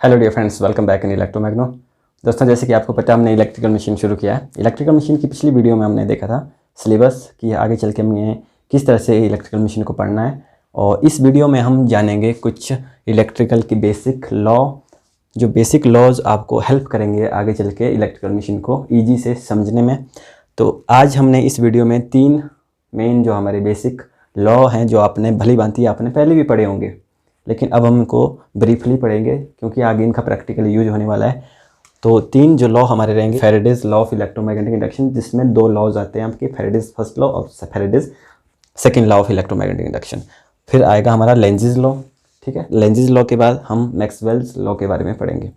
Hello dear friends, welcome back in electromagno. दोस्तों, जैसे कि आपको पता है, हमने इलेक्ट्रिकल मशीन शुरू किया है। इलेक्ट्रिकल मशीन की पिछली वीडियो में हमने देखा था सिलेबस कि आगे चल के हमें किस तरह से इलेक्ट्रिकल मशीन को पढ़ना है, और इस वीडियो में हम जानेंगे कुछ इलेक्ट्रिकल की बेसिक लॉ, जो बेसिक लॉज आपको हेल्प करेंगे आगे चल के इलेक्ट्रिकल मशीन को ईजी से समझने में। तो आज हमने इस वीडियो में 3 मेन जो हमारे बेसिक लॉ हैं, जो आपने भली भांति आपने पहले भी पढ़े होंगे, लेकिन अब हम इनको ब्रीफली पढ़ेंगे क्योंकि आगे इनका प्रैक्टिकल यूज होने वाला है। तो 3 जो लॉ हमारे रहेंगे, Faraday's law of electromagnetic induction, जिसमें 2 लॉज आते हैं आपके, फैराडेज फर्स्ट लॉ और Faraday's second law of electromagnetic induction. फिर आएगा हमारा लेंजेस लॉ। ठीक है, लेंजेस लॉ के बाद हम मैक्सवेल्स लॉ के बारे में पढ़ेंगे।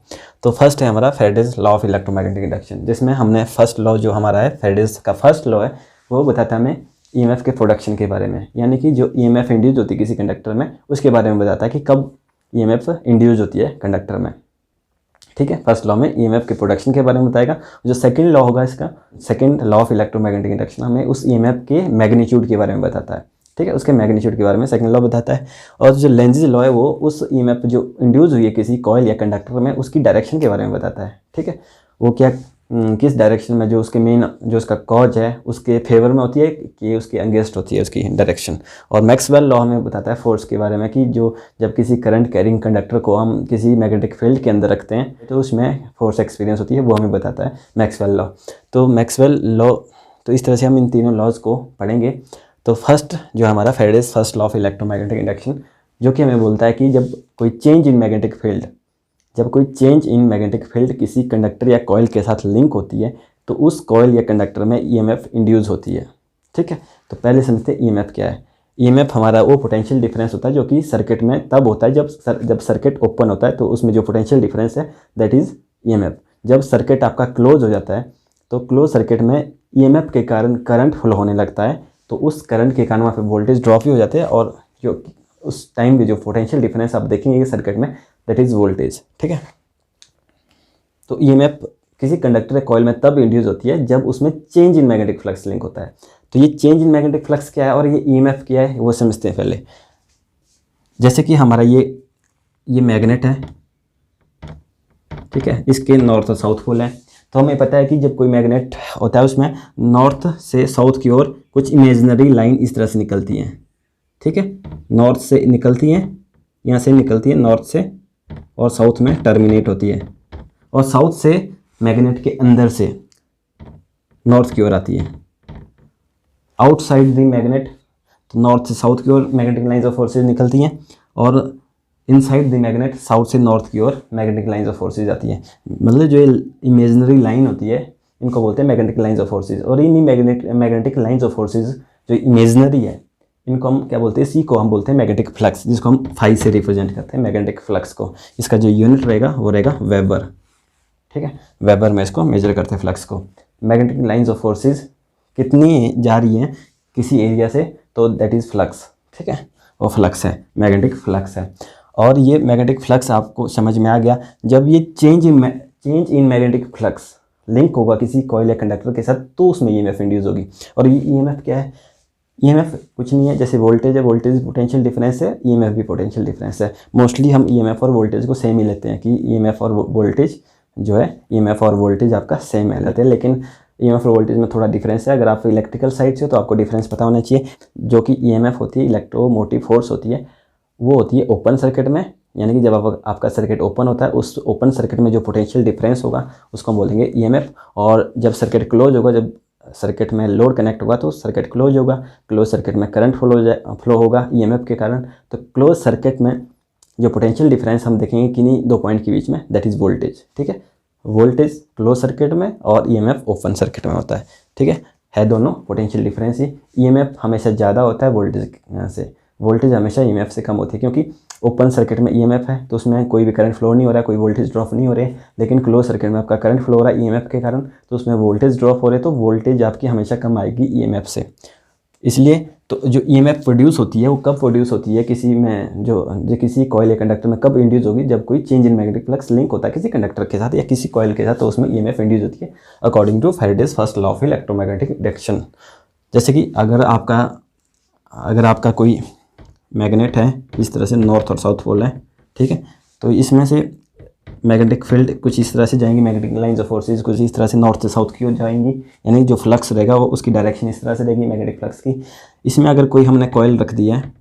तो फर्स्ट है हमारा Faraday's law of electromagnetic induction, जिसमें हमने फर्स्ट लॉ जो हमारा है, फैराडेज का फर्स्ट लॉ है, वो बताता है हमें ईएमएफ के प्रोडक्शन के बारे में, यानी कि जो ईएमएफ इंड्यूस होती है किसी कंडक्टर में, उसके बारे में बताता है कि कब ईएमएफ इंड्यूस होती है कंडक्टर में। ठीक है, फर्स्ट लॉ में ईएमएफ के प्रोडक्शन के बारे में बताएगा। जो सेकंड लॉ होगा इसका, second law of electromagnetic induction, हमें उस ईएमएफ के मैग्नीट्यूड के बारे में बताता है। ठीक है, उसके मैग्नीट्यूड के बारे में सेकंड लॉ बताता है। और जो लेंजेस लॉ है, वो उस ईएमएफ जो इंड्यूस हुई है किसी कॉइल या कंडक्टर में, उसकी डायरेक्शन के बारे में बताता है। ठीक है, वो क्या किस डायरेक्शन में, जो उसके मेन जो उसका कॉज है उसके फेवर में होती है कि उसके अगेंस्ट होती है उसकी डायरेक्शन। और मैक्सवेल लॉ हमें बताता है फोर्स के बारे में, कि जो जब किसी करंट कैरिंग कंडक्टर को हम किसी मैग्नेटिक फील्ड के अंदर रखते हैं तो उसमें फोर्स एक्सपीरियंस होती है, वो हमें बताता है मैक्सवेल लॉ। तो मैक्सवेल लॉ, तो इस तरह से हम इन तीनों लॉज को पढ़ेंगे। तो फर्स्ट जो हमारा Faraday's first law of electromagnetic induction, जो कि हमें बोलता है कि जब कोई चेंज इन मैग्नेटिक फील्ड, जब कोई चेंज इन मैग्नेटिक फील्ड किसी कंडक्टर या कॉइल के साथ लिंक होती है, तो उस कॉइल या कंडक्टर में ईएमएफ इंड्यूस होती है। ठीक है, तो पहले समझते हैं ईएमएफ क्या है। ईएमएफ हमारा वो पोटेंशियल डिफरेंस होता है जो कि सर्किट में तब होता है जब सर्किट ओपन होता है, तो उसमें जो पोटेंशियल डिफरेंस है दैट इज़ ईएमएफ। जब सर्किट आपका क्लोज हो जाता है, तो क्लोज सर्किट में ईएमएफ के कारण करंट फ्लो होने लगता है, तो उस करंट के कारण वहाँ पे वोल्टेज ड्रॉप ही हो जाते हैं, और जो उस टाइम की जो पोटेंशियल डिफरेंस आप देखेंगे सर्किट में, दैट इज़ वोल्टेज। ठीक है, तो ईएमएफ किसी कंडक्टर या कॉइल में तब इंड्यूस होती है जब उसमें change in magnetic flux link होता है। तो ये चेंज इन मैग्नेटिक फ्लक्स क्या है और ये ईएमएफ क्या है, वो समझते हैं पहले। जैसे कि हमारा ये मैग्नेट है, ठीक है, इसके नॉर्थ और साउथ पोल है। तो हमें पता है कि जब कोई मैग्नेट होता है उसमें नॉर्थ से साउथ की ओर कुछ इमेजिनरी लाइन इस तरह से निकलती हैं। ठीक है, नॉर्थ से निकलती हैं, यहाँ से निकलती है नॉर्थ से, और साउथ में टर्मिनेट होती है, और साउथ से मैग्नेट के अंदर से नॉर्थ की ओर आती है। आउटसाइड द मैग्नेट, तो नॉर्थ से साउथ की ओर मैग्नेटिक लाइंस ऑफ फोर्सेज निकलती हैं, और इनसाइड द मैग्नेट साउथ से नॉर्थ की ओर मैग्नेटिक लाइंस ऑफ फोर्सेज आती हैं। मतलब जो इमेजिनरी लाइन होती है, इनको बोलते हैं मैग्नेटिक लाइंस ऑफ फोर्सेज। और in magnetic lines of forces जो इमेजिनरी है, इनको हम क्या बोलते हैं, सी को हम बोलते हैं मैग्नेटिक फ्लक्स, जिसको हम फाई से रिप्रेजेंट करते हैं मैग्नेटिक फ्लक्स को। इसका जो यूनिट रहेगा वो रहेगा वेबर। ठीक है, वेबर में इसको मेजर करते हैं फ्लक्स को। मैग्नेटिक लाइंस ऑफ फोर्सेज कितनी जा रही हैं किसी एरिया से, तो दैट इज़ फ्लक्स। ठीक है, वो फ्लक्स है, मैग्नेटिक फ्लक्स है। और ये मैग्नेटिक फ्लक्स आपको समझ में आ गया। जब ये change in magnetic flux link होगा किसी कॉइल या कंडक्टर के साथ, तो उसमें ईएमएफ इंड्यूस होगी। और ये ईएमएफ क्या है, ईएमएफ कुछ नहीं है, जैसे वोल्टेज है, वोल्टेज पोटेंशियल डिफरेंस है, ईएमएफ भी पोटेंशियल डिफरेंस है। मोस्टली हम ईएमएफ और वोल्टेज को सेम ही लेते हैं कि ईएमएफ और वोल्टेज जो है, ईएमएफ और वोल्टेज आपका सेम है लेते हैं, लेकिन ईएमएफ और वोल्टेज में थोड़ा डिफरेंस है। अगर आप इलेक्ट्रिकल साइड से हो तो आपको डिफरेंस पता होना चाहिए। जो कि ईएमएफ होती है, इलेक्ट्रोमोटिव फोर्स होती है, वो होती है ओपन सर्किट में, यानी कि जब आपका सर्किट ओपन होता है, उस ओपन सर्किट में जो पोटेंशियल डिफरेंस होगा उसको हम बोलेंगे ईएमएफ। और जब सर्किट क्लोज होगा, जब सर्किट में लोड कनेक्ट होगा, तो सर्किट क्लोज होगा, क्लोज सर्किट में करंट फ्लो होगा ईएमएफ के कारण। तो क्लोज सर्किट में जो पोटेंशियल डिफरेंस हम देखेंगे किन्हीं 2 पॉइंट के बीच में, दैट इज़ वोल्टेज। ठीक है, वोल्टेज क्लोज सर्किट में और ईएमएफ ओपन सर्किट में होता है। ठीक है दोनों पोटेंशियल डिफरेंस ही। ईएमएफ हमेशा ज़्यादा होता है वोल्टेज से, वोल्टेज हमेशा ईएमएफ से कम होती है, क्योंकि ओपन सर्किट में ईएमएफ है तो उसमें कोई भी करंट फ्लो नहीं हो रहा है, कोई वोल्टेज ड्रॉप नहीं हो रही है। लेकिन क्लोज सर्किट में आपका करंट फ्लो हो रहा है ईएमएफ के कारण, तो उसमें वोल्टेज ड्रॉप हो रहे, तो वोल्टेज आपकी हमेशा कम आएगी ईएमएफ से। इसलिए तो जो ईएमएफ प्रोड्यूस होती है, वो कब प्रोड्यूस होती है किसी में, जो किसी कॉइल या कंडक्टर में कब इंड्यूस होगी, जब कोई change in magnetic flux link होता है किसी कंडक्टर के साथ या किसी कॉइल के साथ, तो उसमें ईएमएफ इंड्यूस होती है according to Faraday's first law of electromagnetic induction. जैसे कि अगर आपका कोई मैग्नेट है, इस तरह से नॉर्थ और साउथ पोल है, ठीक है, तो इसमें से मैग्नेटिक फील्ड कुछ इस तरह से जाएंगी, मैग्नेटिक लाइंस ऑफ फोर्सेज कुछ इस तरह से नॉर्थ से साउथ की ओर जाएंगी, यानी जो फ्लक्स रहेगा वो उसकी डायरेक्शन इस तरह से रहेगी मैग्नेटिक फ्लक्स की। इसमें अगर कोई हमने कॉइल रख दिया है,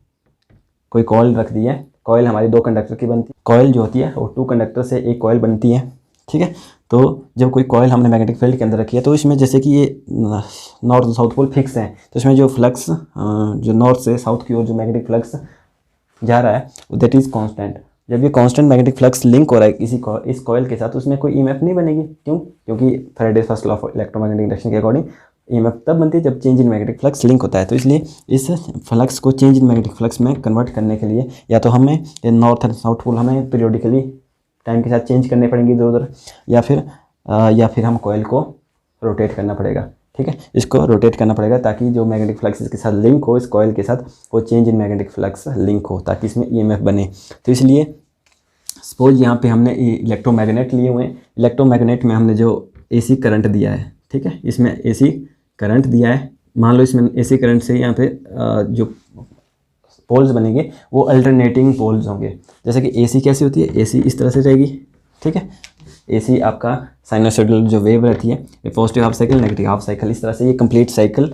कोई कॉइल रख दी है, कॉइल हमारी 2 कंडक्टर की बनती है, कॉइल जो होती है वो 2 कंडक्टर से एक कॉइल बनती है, ठीक है। तो जब कोई कॉइल हमने मैग्नेटिक फील्ड के अंदर रखी है तो इसमें जैसे कि ये नॉर्थ और साउथ पोल फिक्स हैं, तो इसमें जो फ्लक्स जो नॉर्थ से साउथ की ओर जो मैग्नेटिक फ्लक्स जा रहा है दैट इज़ कांस्टेंट। जब ये कांस्टेंट मैग्नेटिक फ्लक्स लिंक हो रहा है इस कॉइल के साथ, उसमें कोई ईएमएफ नहीं बनेगी। क्यों? क्योंकि Faraday's first law of electromagnetic induction के अकॉर्डिंग ईएमएफ तब बनती है जब change in magnetic flux link होता है। तो इसलिए इस फ्लक्स को चेंज इन मैग्नेटिक फ्लक्स में कन्वर्ट करने के लिए या तो हमें नॉर्थ एंड साउथ पोल हमें पीरियोडिकली टाइम के साथ चेंज करने पड़ेंगे इधर उधर, या फिर हम कॉइल को रोटेट करना पड़ेगा, ठीक है। इसको रोटेट करना पड़ेगा ताकि जो मैग्नेटिक फ्लक्स इसके साथ लिंक हो, इस कॉइल के साथ, वो change in magnetic flux link हो ताकि इसमें ईएमएफ बने। तो इसलिए सपोज यहाँ पे हमने इलेक्ट्रोमैग्नेट लिए हुए हैं, इलेक्ट्रोमैग्नेट में हमने जो एसी करंट दिया है, ठीक है, इसमें एसी करंट दिया है। मान लो इसमें एसी करंट से यहाँ पे जो पोल्स बनेंगे वो अल्टरनेटिंग पोल्स होंगे। जैसे कि एसी कैसी होती है, एसी इस तरह से रहेगी, ठीक है। एसी आपका साइनोसॉइडल जो वेव रहती है, ये positive half cycle negative half cycle, इस तरह से ये कंप्लीट साइकिल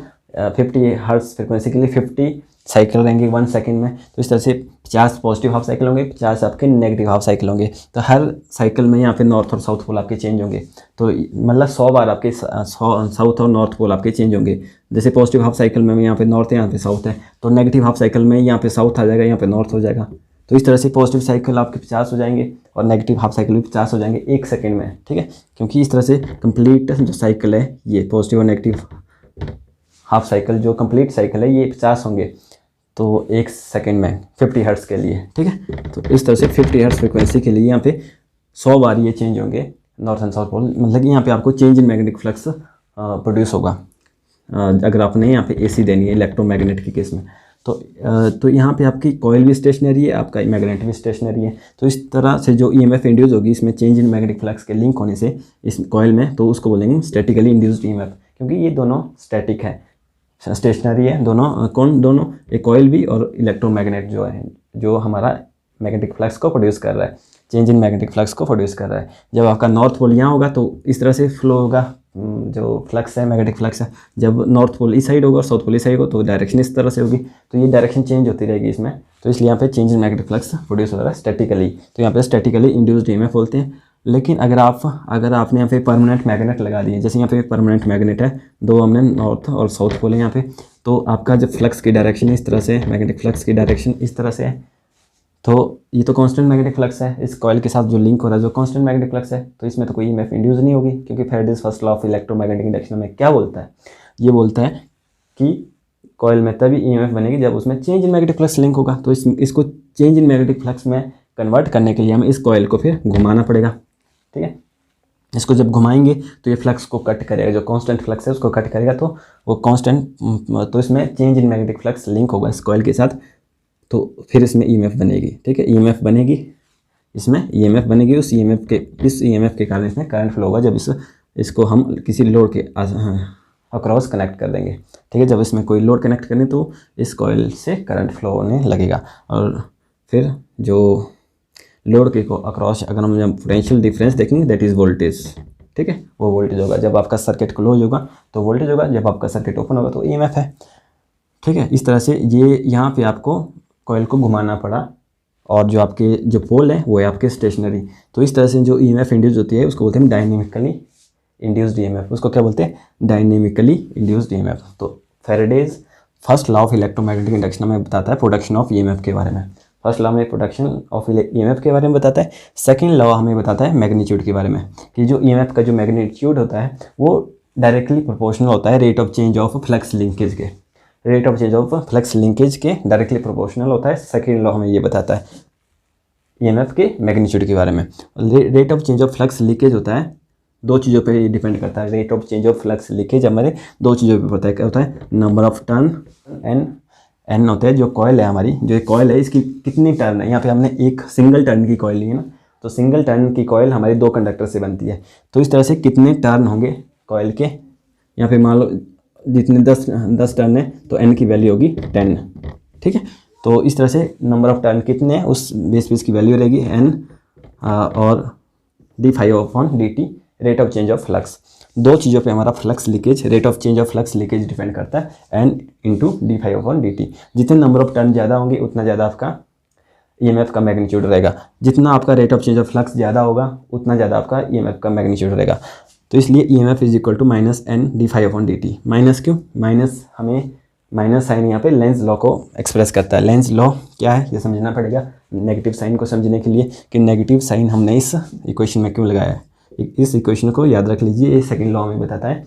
50 हर्ट्ज फ्रिक्वेंसी के लिए 50 साइकिल रहेंगे 1 सेकंड में। तो इस तरह से 50 पॉजिटिव हाफ साइकिल होंगे, 50 आपके नेगेटिव हाफ साइकिल होंगे। तो हर साइकिल में यहाँ पे नॉर्थ और साउथ पोल आपके चेंज होंगे। तो मतलब 100 बार आपके साउथ और नॉर्थ पोल आपके चेंज होंगे। जैसे पॉजिटिव हाफ साइकिल में यहाँ पे नॉर्थ है, यहाँ पे साउथ है, तो नेगेटिव हाफ साइकिल में यहाँ पे साउथ आ जाएगा, यहाँ पे नॉर्थ हो जाएगा। तो इस तरह से पॉजिटिव साइकिल आपके 50 हो जाएंगे और नेगेटिव हाफ साइकिल भी 50 हो जाएंगे 1 सेकंड में, ठीक है। क्योंकि इस तरह से कंप्लीट जो साइकिल है, ये पॉजिटिव और नेगेटिव हाफ साइकिल जो कंप्लीट साइकिल है ये 50 होंगे, तो 1 सेकंड में 50 हर्ट्ज़ के लिए, ठीक है। तो इस तरह से 50 हर्ट्ज़ फ्रिक्वेंसी के लिए यहाँ पे 100 बार ये चेंज होंगे नॉर्थ एंड साउथ पोल। मतलब कि यहाँ पे आपको change in magnetic flux produce होगा अगर आपने यहाँ पे एसी देनी है इलेक्ट्रोमैग्नेट के केस में। तो यहाँ पे आपकी कॉइल भी स्टेशनरी है, आपका मैग्नेट भी स्टेशनरी है। तो इस तरह से जो ईएमएफ इंड्यूस होगी इसमें चेंज इन मैग्नेटिक फ्लक्स के लिंक होने से इस कॉइल में, तो उसको बोलेंगे स्टैटिकली इंड्यूस्ड ईएमएफ, क्योंकि ये दोनों स्टैटिक है, स्टेशनरी है दोनों। दोनों एक कॉइल भी और इलेक्ट्रोमैग्नेट जो है, जो हमारा मैग्नेटिक फ्लक्स को प्रोड्यूस कर रहा है, चेंज इन मैग्नेटिक फ्लक्स को प्रोड्यूस कर रहा है। जब आपका नॉर्थ पोल यहाँ होगा तो इस तरह से फ्लो होगा, जो फ्लक्स है मैग्नेटिक फ्लक्स है। जब नॉर्थ पोल इस साइड होगा और साउथ पोल इस साइड होगा तो डायरेक्शन इस तरह से होगी, तो ये डायरेक्शन चेंज होती रहेगी इसमें। तो इसलिए यहाँ पे change in magnetic flux produce हो रहा है स्टैटिकली, तो यहाँ पे स्टैटिकली इंड्यूस्ड ईएमएफ बोलते हैं। लेकिन अगर आपने यहाँ पे परमानेंट मैग्नेट लगा दिए, जैसे यहाँ पे परमानेंट मैग्नेट है, 2 हमने नॉर्थ और साउथ पोल है यहाँ पे, तो आपका जब फ्लक्स की डायरेक्शन इस तरह से, मैग्नेटिक फ्लक्स की डायरेक्शन इस तरह से है, तो ये तो कांस्टेंट मैग्नेटिक फ्लक्स है, इस कॉइल के साथ जो लिंक हो रहा है जो कांस्टेंट मैग्नेटिक फ्लक्स है, तो इसमें तो कोई ईएमएफ इंड्यूस नहीं होगी। क्योंकि Faraday's first law of electromagnetic induction में क्या बोलता है, ये बोलता है कि कॉइल में तभी ईएमएफ बनेगी जब उसमें change in magnetic flux link होगा। तो इसको चेंज इन मैग्नेटिक फ्लक्स में कन्वर्ट करने के लिए हमें इस कॉइल को फिर घुमाना पड़ेगा, ठीक है। इसको जब घुमाएंगे तो ये फ्लक्स को कट करेगा, जो कांस्टेंट फ्लक्स है उसको कट करेगा, तो वो कांस्टेंट, तो इसमें change in magnetic flux link होगा इस कॉइल के साथ, तो फिर इसमें ईएमएफ बनेगी, ठीक है। ईएमएफ बनेगी, इसमें ईएमएफ बनेगी, इस ईएमएफ के कारण इसमें करंट फ्लो होगा जब इसको हम किसी लोड के अक्रॉस कनेक्ट कर देंगे, ठीक है। जब इसमें कोई लोड कनेक्ट करें तो इस कॉइल से करंट फ्लो होने लगेगा, और फिर जो लोड के को अक्रॉस अगर हम जब पोटेंशियल डिफरेंस देखेंगे दैट इज़ वोल्टेज, ठीक है, वो वोल्टेज होगा। जब आपका सर्किट क्लोज होगा तो वोल्टेज होगा, जब आपका सर्किट ओपन होगा तो ईएमएफ है, ठीक है। इस तरह से ये यहाँ पे आपको कॉइल को घुमाना पड़ा, और जो आपके जो पोल है वो है आपके स्टेशनरी। तो इस तरह से जो ईएमएफ इंड्यूस होती है उसको बोलते हैं डायनेमिकली इंड्यूस्ड ईएमएफ, उसको क्या बोलते हैं, डायनेमिकली इंड्यूस्ड ईएमएफ। तो Faraday's first law of electromagnetic induction में बताता है प्रोडक्शन ऑफ ईएमएफ के बारे में। फर्स्ट लॉ में प्रोडक्शन ऑफ ईएमएफ के बारे में बताता है। सेकंड लॉ हमें बताता है मैग्नीट्यूड के बारे में, कि जो ईएमएफ का जो मैग्नीट्यूड होता है वो डायरेक्टली प्रोपोर्शनल होता है rate of change of flux linkage के, rate of change of flux linkage के डायरेक्टली प्रोपोर्शनल होता है। सेकेंड लॉ हमें ये बताता है ईएमएफ के मैग्नीट्यूड के बारे में। Rate of change of flux leakage होता है, 2 चीज़ों पे डिपेंड करता है। Rate of change of flux leakage हमारे 2 चीज़ों पे पता है, क्या होता है, नंबर ऑफ टर्न, एन होता है जो कॉयल है हमारी, जो एक कॉयल है इसकी कितनी टर्न है। यहाँ पे हमने एक सिंगल टर्न की कॉयल ली है ना, तो सिंगल टर्न की कॉयल हमारी 2 कंडक्टर से बनती है। तो इस तरह से कितने टर्न होंगे कॉयल के, यहाँ पे मान लो जितने 10 टर्न है तो एन की वैल्यू होगी 10, ठीक है। तो इस तरह से नंबर ऑफ टर्न कितने हैं उस बेस की वैल्यू रहेगी एन, और d∅/dt rate of change of flux. दो चीज़ों पे हमारा flux leakage, rate of change of flux leakage depend करता है, n इंटू d∅/dt। जितने नंबर ऑफ टर्न ज़्यादा होंगे उतना ज़्यादा आपका ईएमएफ का मैग्नीट्यूड रहेगा। जितना आपका rate of change of flux ज़्यादा होगा उतना ज़्यादा आपका ईएमएफ का मैग्नीट्यूड रहेगा। तो इसलिए EMF is equal to -n d∅/dt। Minus क्यों? माइनस हमें माइनस साइन यहाँ पे लेंज लॉ को एक्सप्रेस करता है। लेंज लॉ क्या है ये समझना पड़ेगा नेगेटिव साइन को समझने के लिए, कि नेगेटिव साइन हमने इस इक्वेशन में क्यों लगाया है। इस इक्वेशन को याद रख लीजिए, ये सेकंड लॉ में बताता है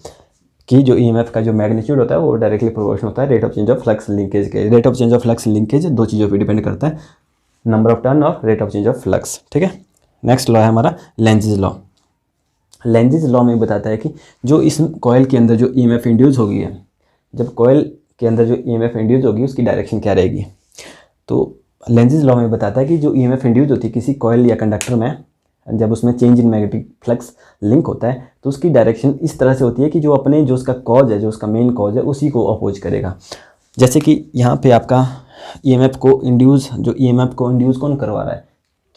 कि जो ईएमएफ का जो मैग्नीट्यूड होता है वो डायरेक्टली प्रोपोर्शनल होता है rate of change of flux linkage के। Rate of change of flux linkage दो चीज़ों पर डिपेंड करता है, नंबर ऑफ टर्न और rate of change of flux. ठीक है, नेक्स्ट लॉ है हमारा लेंजिज लॉ। लेंजिज लॉ में बताता है कि जो इस कॉइल के अंदर जो ईएमएफ इंड्यूस होगी है, जब कॉइल के अंदर जो ईएमएफ इंड्यूस होगी उसकी डायरेक्शन क्या रहेगी। तो लेंजिज लॉ में बताता है कि जो ईएमएफ इंड्यूस होती है किसी कॉइल या कंडक्टर में, जब उसमें change in magnetic flux link होता है तो उसकी डायरेक्शन इस तरह से होती है कि जो अपने जो उसका कॉज है, जो उसका मेन कॉज है, उसी को अपोज करेगा। जैसे कि यहाँ पे आपका ईएमएफ को इंड्यूस कौन करवा रहा है,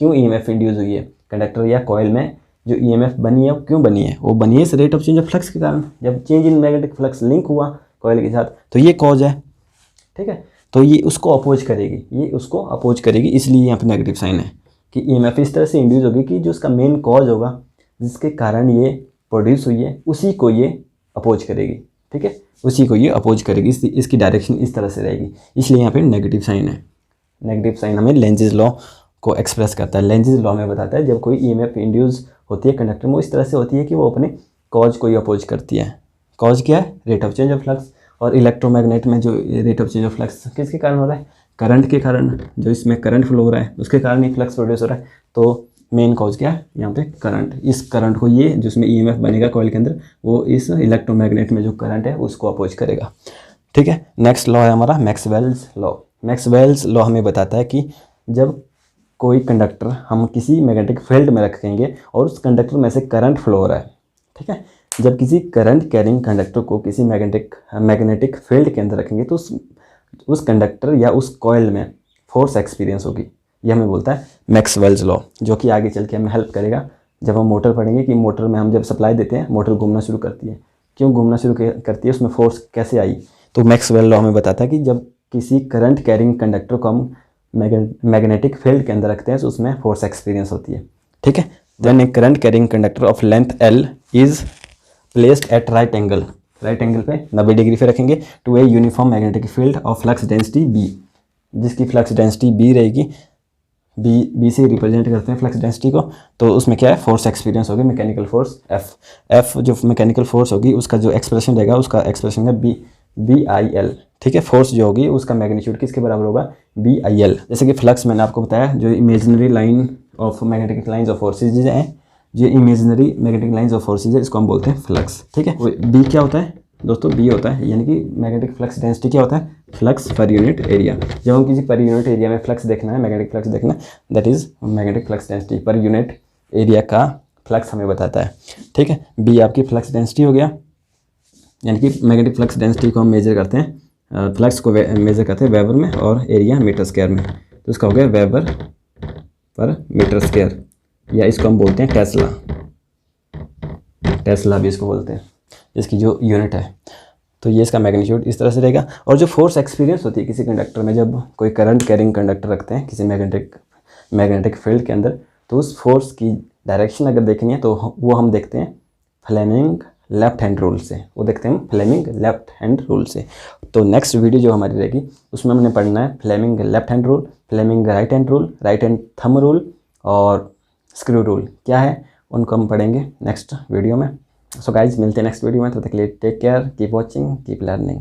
क्यों ईएमएफ इंड्यूस हुई है कंडक्टर या कॉइल में, जो ईएमएफ बनी है वो क्यों बनी है, वो बनी है इस rate of change of flux के कारण। जब change in magnetic flux link हुआ कॉइल के साथ तो ये कॉज है। ठीक है, तो ये उसको अपोज करेगी, इसलिए यहाँ पे नेगेटिव साइन है कि ईएमएफ इस तरह से इंड्यूस होगी कि जो उसका मेन कॉज होगा जिसके कारण ये प्रोड्यूस हुई है उसी को ये अपोज करेगी। ठीक है, उसी को ये अपोज करेगी, इसकी डायरेक्शन इस तरह से रहेगी, इसलिए यहाँ पे नेगेटिव साइन है। नेगेटिव साइन हमें लेंजिज लॉ को एक्सप्रेस करता है। लेंजिज लॉ में बताता है जब कोई ईएमएफ इंड्यूस होती है कंडक्टर में, वो इस तरह से होती है कि वो अपने कॉज को ही अपोज करती है। कॉज क्या है? Rate of change of flux. और इलेक्ट्रोमैग्नेट में जो rate of change of flux किसके कारण हो रहा है? करंट के कारण। जो इसमें करंट फ्लो हो रहा है उसके कारण ही फ्लक्स प्रोड्यूस हो रहा है। तो मेन कॉज क्या है यहाँ पे? करंट। इस करंट को ये जिसमें ईएमएफ बनेगा कॉइल के अंदर, वो इस इलेक्ट्रोमैग्नेट में जो करंट है उसको अपोज करेगा। ठीक है, नेक्स्ट लॉ है हमारा मैक्सवेल्स लॉ। मैक्सवेल्स लॉ हमें बताता है कि जब कोई कंडक्टर हम किसी मैग्नेटिक फील्ड में रखेंगे और उस कंडक्टर में से करंट फ्लो हो रहा है। ठीक है, जब किसी करंट कैरिंग कंडक्टर को किसी मैग्नेटिक फील्ड के अंदर रखेंगे तो उस कंडक्टर या उस कॉइल में फोर्स एक्सपीरियंस होगी। ये हमें बोलता है मैक्सवेल्स लॉ, जो कि आगे चल के हमें हेल्प करेगा जब हम मोटर पढ़ेंगे कि मोटर में हम जब सप्लाई देते हैं मोटर घूमना शुरू करती है। क्यों घूमना शुरू करती है? उसमें फोर्स कैसे आई? तो मैक्सवेल लॉ हमें बताता है कि जब किसी करंट कैरिंग कंडक्टर को हम मैग्नेटिक फील्ड के अंदर रखते हैं तो उसमें फोर्स एक्सपीरियंस होती है। ठीक है, when a current carrying conductor of length L is placed at right angle पे 90 डिग्री पे रखेंगे to a uniform magnetic field of flux density B, जिसकी फ्लक्स डेंसिटी B रहेगी। बी से रिप्रेजेंट करते हैं फ्लक्स डेंसिटी को। तो उसमें क्या है? फोर्स एक्सपीरियंस होगी, मैकेनिकल फोर्स F जो मैकेनिकल फोर्स होगी उसका जो एक्सप्रेशन रहेगा उसका एक्सप्रेशन है BIL। ठीक है, फोर्स जो होगी उसका मैग्नीट्यूड किसके बराबर होगा? BIL। जैसे कि फ्लक्स मैंने आपको बताया जो imaginary line of magnetic lines of forces हैं, जो imaginary magnetic lines of forces है इसको हम बोलते हैं फ्लक्स। ठीक है, बी क्या होता है दोस्तों? बी होता है यानी कि मैग्नेटिक फ्लक्स डेंसिटी क्या होता है? Flux per unit area. जब हम किसी पर यूनिट एरिया में फ्लक्स देखना है, मैग्नेटिक फ्लक्स देखना है, that is magnetic flux density. Per unit area का फ्लक्स हमें बताता है। ठीक है, बी आपकी फ्लक्स डेंसिटी हो गया, यानी कि मैग्नेटिक फ्लक्स डेंसिटी को हम मेजर करते हैं, फ्लक्स को मेजर करते हैं वेबर में और एरिया मीटर स्क्वायर में। तो इसका हो गया वेबर पर मीटर स्क्वायर, या इसको हम बोलते हैं टेस्ला भी इसको बोलते हैं, इसकी जो यूनिट है। तो ये इसका मैग्नीट्यूड इस तरह से रहेगा। और जो फोर्स एक्सपीरियंस होती है किसी कंडक्टर में, जब कोई करंट कैरिंग कंडक्टर रखते हैं किसी मैग्नेटिक फील्ड के अंदर, तो उस फोर्स की डायरेक्शन अगर देखनी है तो वो हम देखते हैं फ्लेमिंग लेफ्ट हैंड रूल से। तो नेक्स्ट वीडियो जो हमारी रहेगी उसमें हमने पढ़ना है Fleming left hand rule, Fleming right hand rule, right hand thumb rule और स्क्रू रूल क्या है, उनको हम पढ़ेंगे नेक्स्ट वीडियो में। सो गाइज मिलते हैं नेक्स्ट वीडियो में, तब तक के लिए take care, keep watching, keep learning.